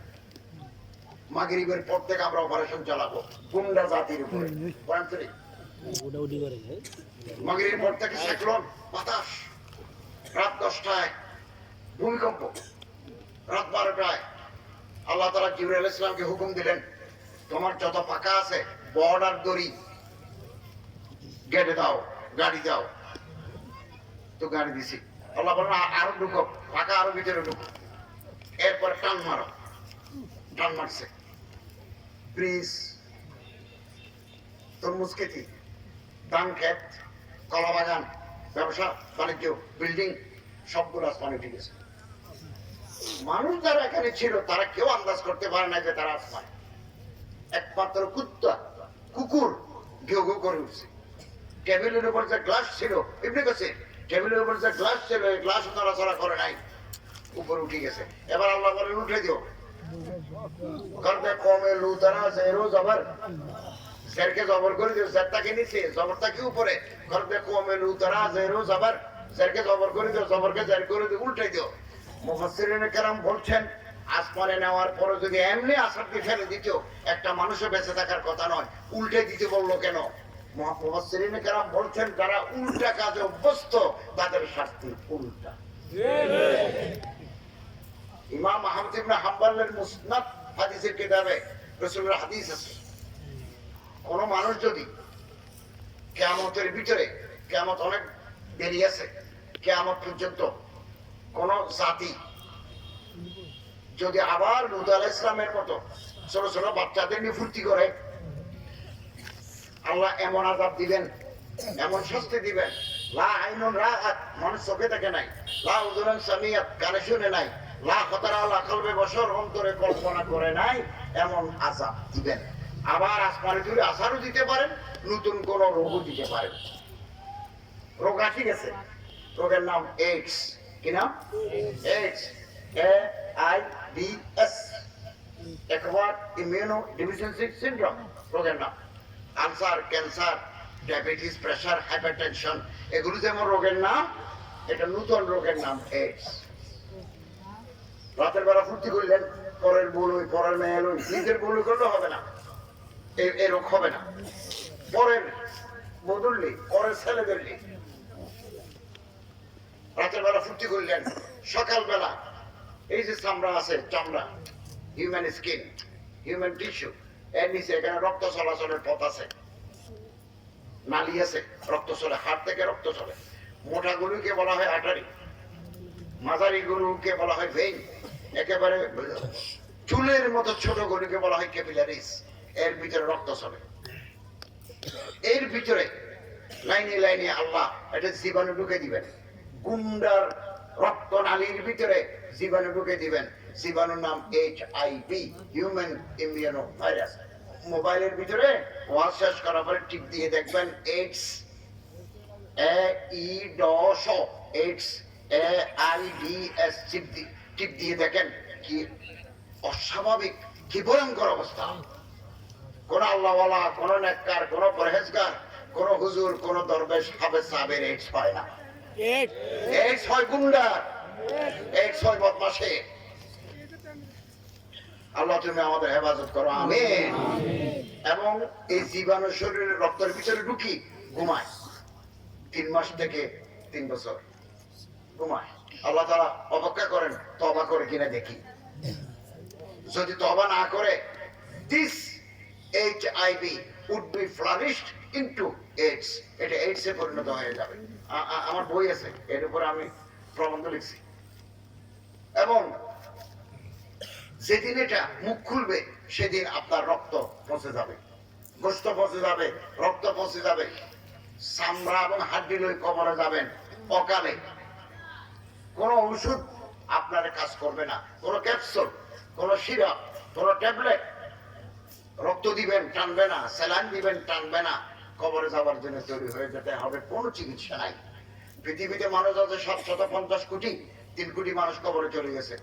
Speaker 1: মাগরিবের পর থেকে আমরা অপারেশন চালাবো গুন্ডা জাতির উপরে। মাগরিবের পর থেকে সাইক্লোন, বাতাস, রাত 10টায় ভূমিকম্প, রাত 12টায় আল্লাহ তাআলা জিবরাইল আলাইহিস সালামকে হুকুম দিলেন, তোমার যত পাকা আছে বর্ডার দড়ি গেটে দাও, গাড়ি দাও। তো গাড়ি দিছি। আল্লাহ বললেন আরো ঢুকো, পাকা আরো ভিতরে ঢুকো। এরপর টান মারো, টান মারছে। ব্রিজ, তরমুজ খেতি, ধান ক্ষেত, কলা বাগান, ব্যবসা বাণিজ্য, বিল্ডিং সবগুলো আসমানে উঠে গেছে। মানুষ যারা এখানে ছিল তারা কেউ আন্দাজ করতে পারে না যে তারা আসমানে। একমাত্র কুত্তা, কুকুর ঘেউ ঘেউ করে উঠছে। টেবিলের উপর যে গ্লাস ছিল, ইবনে কাসির, টেবিলের উপর যে গ্লাস ছিল এই গ্লাস নড়াচড়া করে নাই, উপরে উঠে গেছে। এবার আল্লাহ বলেন উঠে দিও। কমে লু তারা জেরো জবর, জেরকে জবর করে দিও, জেরটাকে নিচে জবরটাকে উপরে। করবে কমে লু তারা জেরো জবর, জেরকে জবর করে দিও, জবরকে জের করে দিও, উল্টে দিও। মুফাসসিরিনে কেরাম বলছেন আসমানে নেওয়ার পরে যদি এমনি আসার দিয়ে ফেলে দিত, একটা মানুষও বেঁচে থাকার কথা নয়, উল্টে দিতে বললো কেন? মুফাসসিরিনে কেরাম বলছেন যারা উল্টা কাজে অভ্যস্ত তাদের শাস্তি উল্টা। ইমাম আহমদ ইবনে হাম্বলের মুসনাদ হাদিসের কিতাবে রাসূলের হাদিস আছে, কোন মানুষ যদি কিয়ামতের ভিতরে, কিয়ামত অনেক দেরি আছে, কিয়ামত পর্যন্ত কোন জাতি যদি আবার লূত আলাইহিস সালামের মতো ছোট ছোট বাচ্চাদের নিয়ে ফুর্তি করে, আল্লাহ এমন আযাব দিবেন, এমন শাস্তি দিবেন, লা আইনুন রাআত, মানুষ চোখে দেখে নাই, লা উযুনুন সামিআত, কানে শুনে নাই, লা খাতারা আলা কলবে বশর, অন্তরে কল্পনা করে নাই, এমন আযাব দিবেন। আবার আসমানে জুড়ে আসারও দিতে পারেন, নতুন কোন রোগও দিতে পারেন। রোগ আসি গেছে, রোগের নাম এইডস। কি নাম? AIDS, AIDS, acquired immuno deficiency syndrome রোগের নাম। Ulcer, cancer, diabetes, pressure, hypertension, এগুলো যেমন রোগের নাম, এটা নতুন রোগের নাম এইডস। রাতের বেলা ফুর্তি করলেন, পরের বলুই, পরের মেয়ে এলুই, নিজের বলুই করলে হবে না, এই রোগ হবে না। পরের বদললি, পরের ছেলে ধরলি, রাতের বেলা ফুর্তি করলেন, সকালবেলা এই যে চামড়া আছে, চামড়া, হিউম্যান স্কিন, হিউম্যান টিস্যু, এর নিচে এখানে রক্ত চলাচলের পথ আছে, নালী আছে, রক্ত চলে, হাড় থেকে রক্ত চলে। মোটা গুলোকে বলা হয় আর্টারি, মাঝারি গুলোকে বলা হয় ভেইন, একেবারে চুলের মতো ছোট গুলোকে বলা হয় ক্যাপিলারিস। এর ভিতরে রক্ত চলে, এর ভিতরে লাইনে লাইনে আল্লাহ এটা জীবাণু ঢুকে দিবেন। গুন্ডার রক্ত নালীর ভিতরে জীবাণু ঢুকে দিবেন। জীবাণুর নাম HIV, হিউম্যান ইমিউনো ভাইরাস। মোবাইলের ভিতরে ওয়াজ শেষ করার পরে টিপ দিয়ে দেখবেন AIDS, AIDS, AIDS, টিপ দিয়ে দেখেন কি অস্বাভাবিক, কি ভয়ঙ্কর অবস্থা। কোন আল্লাহওয়ালা, কোন নেককার, কোন পরহেজগার, কোন হুজুর, কোন দরবেশ, হাফেজ সাহেবের এইডস হয় না। এইডস হয় গুন্ডার, এইডস হয় বদমাশে। আল্লাহ তুমি আমাদের হেফাজত করো, আমিন। এবং এই জীবাণু শরীরের রক্তের ভিতরে ঢুকি ঘুমায় 3 মাস থেকে 3 বছর ঘুমায়। আল্লাহ তাআলা অপেক্ষা করেন তওবা করে কিনা দেখি। যদি তওবা না করে, this HIV would be flourished into AIDS, এটা AIDS এ পরিণত হয়ে যাবে। আমার বই আছে, এর উপর আমি প্রবন্ধ লিখছি। এবং যেদিন এটা মুখ খুলবে সেদিন আপনার রক্ত পচে যাবে, গোশত পচে যাবে, রক্ত পচে যাবে, চামড়া এবং হাড্ডি লই কবরে যাবেন অকালে। কোন ওষুধ আপনার কাজ করবে না, কোন ক্যাপসুল, কোন সিরাপ, কোন ট্যাবলেট। রক্ত দিবেন টানবে না, স্যালাইন দিবেন টানবে না, কবরে যাওয়ার জন্য তৈরি হয়ে যেতে হবে, কোনো চিকিৎসা নাই। পৃথিবীতে মানুষ আছে 750 কোটি, 3 কোটি মানুষ কবরে চলে গেছে।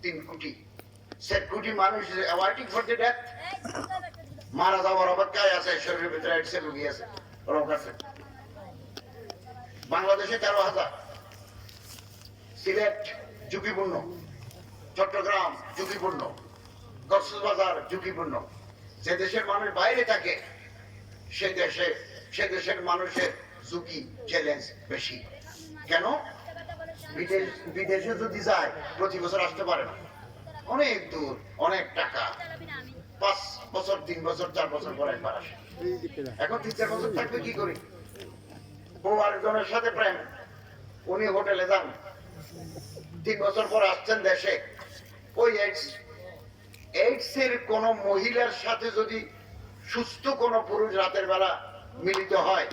Speaker 1: 3 কোটি, 7 কোটি মানুষ ওয়েটিং ফর দ্য ডেথ, মারা যাওয়ার অপেক্ষায় আছে। শরীরের ভিতরে AIDS এর রোগী আছে, রোগ আছে। বাংলাদেশ বাংলাদেশে 13,000, সিলেট ঝুঁকিপূর্ণ, চট্টগ্রাম ঝুঁকিপূর্ণ, কক্সবাজার ঝুঁকিপূর্ণ। যে দেশের মানুষ বাইরে থাকে সে দেশের মানুষের ঝুঁকি চ্যালেঞ্জ বেশি। কেন? বিদেশে যদি যায় প্রতি বছর আসতে পারে না, অনেক দূর, অনেক টাকা, 5 বছর 3 বছর 4 বছর পরে একবার আসে। এখন 3-4 বছর থাকবে কি করি? বউ আরেকজনের সাথে প্রেম, উনি হোটেলে যান, 3 বছর পর আসছেন দেশে। ওই এইডস এর কোন মহিলার সাথে যদি সুস্থ কোন পুরুষ রাতের বেলা মিলিত হয়,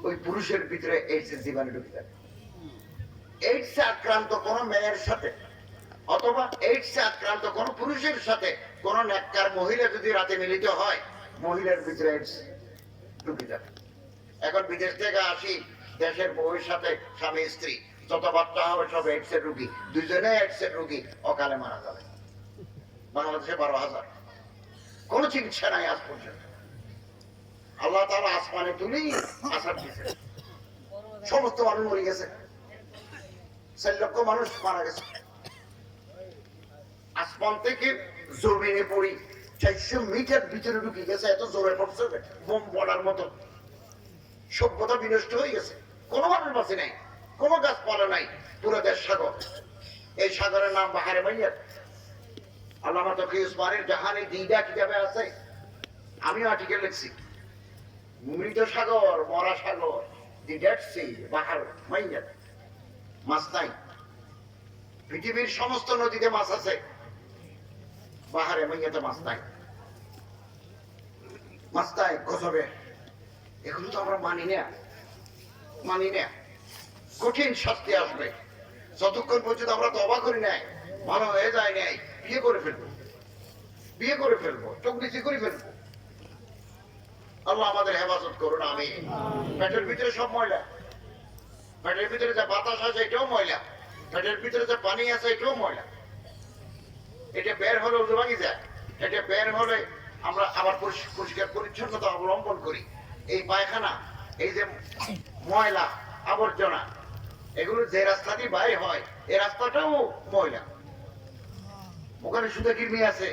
Speaker 1: ওই পুরুষের ভিতরে এইডস এর জীবাণু ঢুকে যাবে। এইডস আক্রান্ত কোন মেয়ের সাথে অথবা এইডস আক্রান্ত কোন পুরুষের সাথে কোন নেককার মহিলা যদি রাতে মিলিত হয়, মহিলার ভিতরে এইডস ঢুকে যাবে। এখন বিদেশ থেকে আসি, দেশের বউয়ের সাথে স্বামী স্ত্রী যত বাচ্চা হবে সব এইডস এর রোগী, দুজনে এইডস এর রোগী, অকালে মারা যাবে। বাংলাদেশে 12,000, কোন চিকিৎসা নাই আজ পর্যন্ত। আল্লাহ তাআলা আসমানে তুলি আসার দিয়েছে, সমস্ত মানুষ মরে গেছে, 4 লক্ষ মানুষ মারা গেছে। আসমান থেকে জমিনে পড়ি 400 মিটার ভিতরে ঢুকে গেছে, এত জোরে পড়ছে বোম পড়ার মতো। সভ্যতা বিনষ্ট হয়ে গেছে, কোনো মানুষ বাঁচে নাই, কোনো গাছপালা নাই, পুরো দেশ সাগর। এই সাগরের নাম বাহারে মাইয়াত। আল্লামা তকি উসমানের জাহানে দিদা কিতাবে আছে, আমিও আর্টিকেল লিখছি, মৃত সাগর, মরা সাগর, দি ডেড সি, বাহার মাইয়াত, মাছ নাই। পৃথিবীর সমস্ত নদীতে মাছ আছে, বাহারে মাইয়াতে মাছ নাই। মাছ নাই গজবে, এগুলো তো আমরা মানি না। কঠিন শাস্তি আসবে যতক্ষণ পর্যন্ত আমরা তওবা করি নাই, ভালো হয়ে যায় নাই, বিয়ে করে ফেলবো, চোখ নিচে করে ফেলবো। আল্লাহ আমাদের হেফাজত করুন, আমিন। পেটের ভিতরে সব ময়লা, পেটের ভিতরে যে বাতাস আছে এটাও ময়লা, পেটের ভিতরে যে পানি আছে এটাও ময়লা। এটা বের হলে উজু ভাঙি যায়, এটা বের হলে আমরা আবার পরিষ্কার পরিচ্ছন্নতা অবলম্বন করি। এই পায়খানা, এই যে ময়লা আবর্জনা, এগুলো যে রাস্তা দিয়ে বাইরে হয়, এই রাস্তাটাও ময়লা। ওখানে সুদে কৃমি আছে,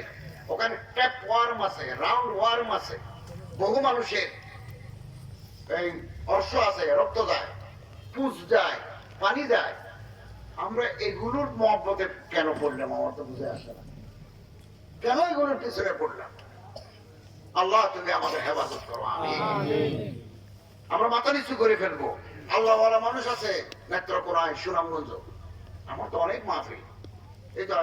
Speaker 1: ওখানে ট্যাপ ওয়ার্ম আছে, রাউন্ড ওয়ার্ম আছে, বহু মানুষের এই অর্শ আছে, রক্ত যায়, পুষ যায়, পানি যায়। আমরা এগুলোর মহব্বতে কেন পড়লাম? আমার তো বুঝে আসে না, কেন এগুলোর পিছনে পড়লাম? আল্লাহ তুমি আমাদের হেফাজত করো, আমিন। আমরা মাথা নিচু করে ফেলবো। আল্লাহওয়ালা মানুষ আছে নেত্রকোনায়, সুনামগঞ্জ, আমার তো অনেক মাহফিল, এই তো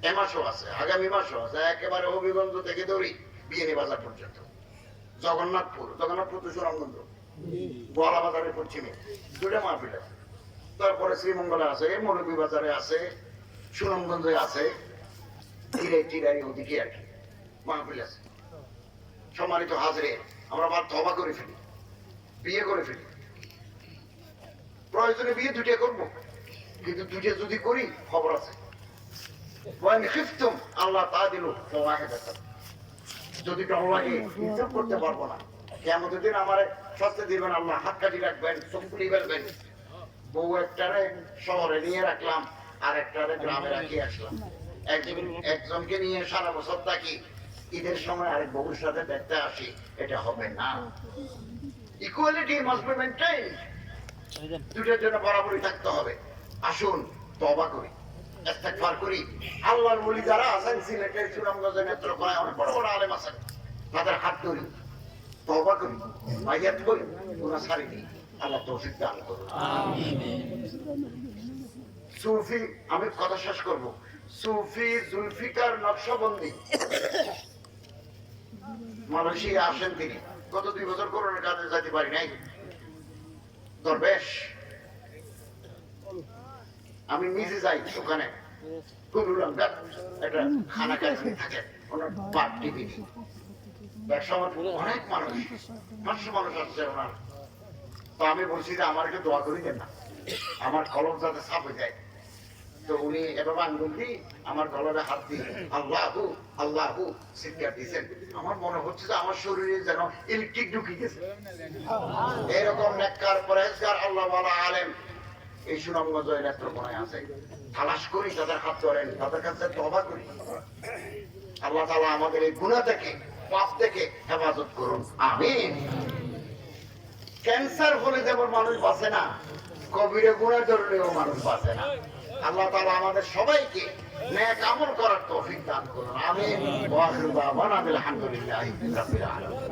Speaker 1: এ মাসও আছে, আগামী মাসও আছে, একেবারে হবিগঞ্জ থেকে ধরি বিয়ানী বাজার পর্যন্ত, জগন্নাথপুর তো সুনামগঞ্জ, গোয়ালা বাজারের পশ্চিমে 2টা মাহফিল আছে। তারপরে শ্রীমঙ্গলে আছে, মৌলভী বাজারে আছে, সুনামগঞ্জে আছে, চিরাই ওদিকে আর কি মাহফিল আছে। সম্মানিত হাজরে, আমরা তওবা করে ফেলি, বিয়ে করে ফেলি, প্রয়োজনে বিয়ে 2টা করবো, কিন্তু 2টা যদি করি খবর আছে। আল্লাহ তা দিল, যদি ডর লাগে হিসাব করতে পারবো না, কিয়ামতের দিন আমার শাস্তি দিবেন আল্লাহ, হাত কাটি রাখবেন, চোখ খুলে ফেলবেন। বউ একটারে শহরে নিয়ে রাখলাম, আর একটারে গ্রামে রাখিয়ে আসলাম, একজনকে নিয়ে সারা বছর থাকি, ঈদের সময় আরেক বউর সাথে দেখতে আসি, এটা হবে না। ইকুয়ালিটি মাস্ট বি মেইনটেইনড, 2টার জন্য বরাবরই থাকতে হবে। আসুন তওবা করি, ইস্তেগফার করি। আল্লাহর ওলি যারা আছেন সিলেটের, সুনামগঞ্জের, নেত্রকোনায় অনেক বড় বড় আলেম আছেন, তাদের হাত ধরি, তওবা করি, বাইয়াত করি, গুনাহ ছাড়ি দিই। আল্লাহ তৌফিক দান করুন, আমিন। সুফি, আমি কথা শেষ করব। সুফি জুলফিকার নকশবন্দি মালয়েশিয়া আসেন তিনি, গত 2 বছর করোনার কাজে যেতে পারি নাই। দরবেশ, আমি নিজে যাই ওখানে, একটা খানা কাজে থাকে, ওনার পার্টি বিধি, অনেক মানুষ 500 মানুষ আসছে ওনার। তো আমি বলছি যে আমার একটু দোয়া করি দেন না, আমার কলম যাতে সাফ হয়ে যায়। তো উনি এভাবে আঙ্গুল দিয়ে আমার গলারে হাত দিয়ে আল্লাহু আল্লাহু সিটকা দিয়েছেন। আমার মনে হচ্ছে যে আমার শরীরে যেন ইলেকট্রিক ঢুকিয়ে গেছে। এরকম নেককার পরেজগার আল্লাহওয়ালা আলেম এই সুনামগঞ্জ নেত্রকোনায় আছে। তালাশ করি, তাদের হাত ধরেন, তাদের কাছে তওবা করি। আল্লাহ তাআলা আমাদের এই গুনাহ থেকে, পাপ থেকে হেফাজত করুন, আমিন। ক্যান্সার হলে যেমন মানুষ বাঁচে না, কবিরে গুনাহ ধরলেও মানুষ বাঁচে না। আল্লাহ তাআলা আমাদের সবাইকে নেক আমল করার তৌফিক দান করুন, আমিন। ওয়া আখিরু দাওয়ানা আলহামদুলিল্লাহি রাব্বিল আলামিন।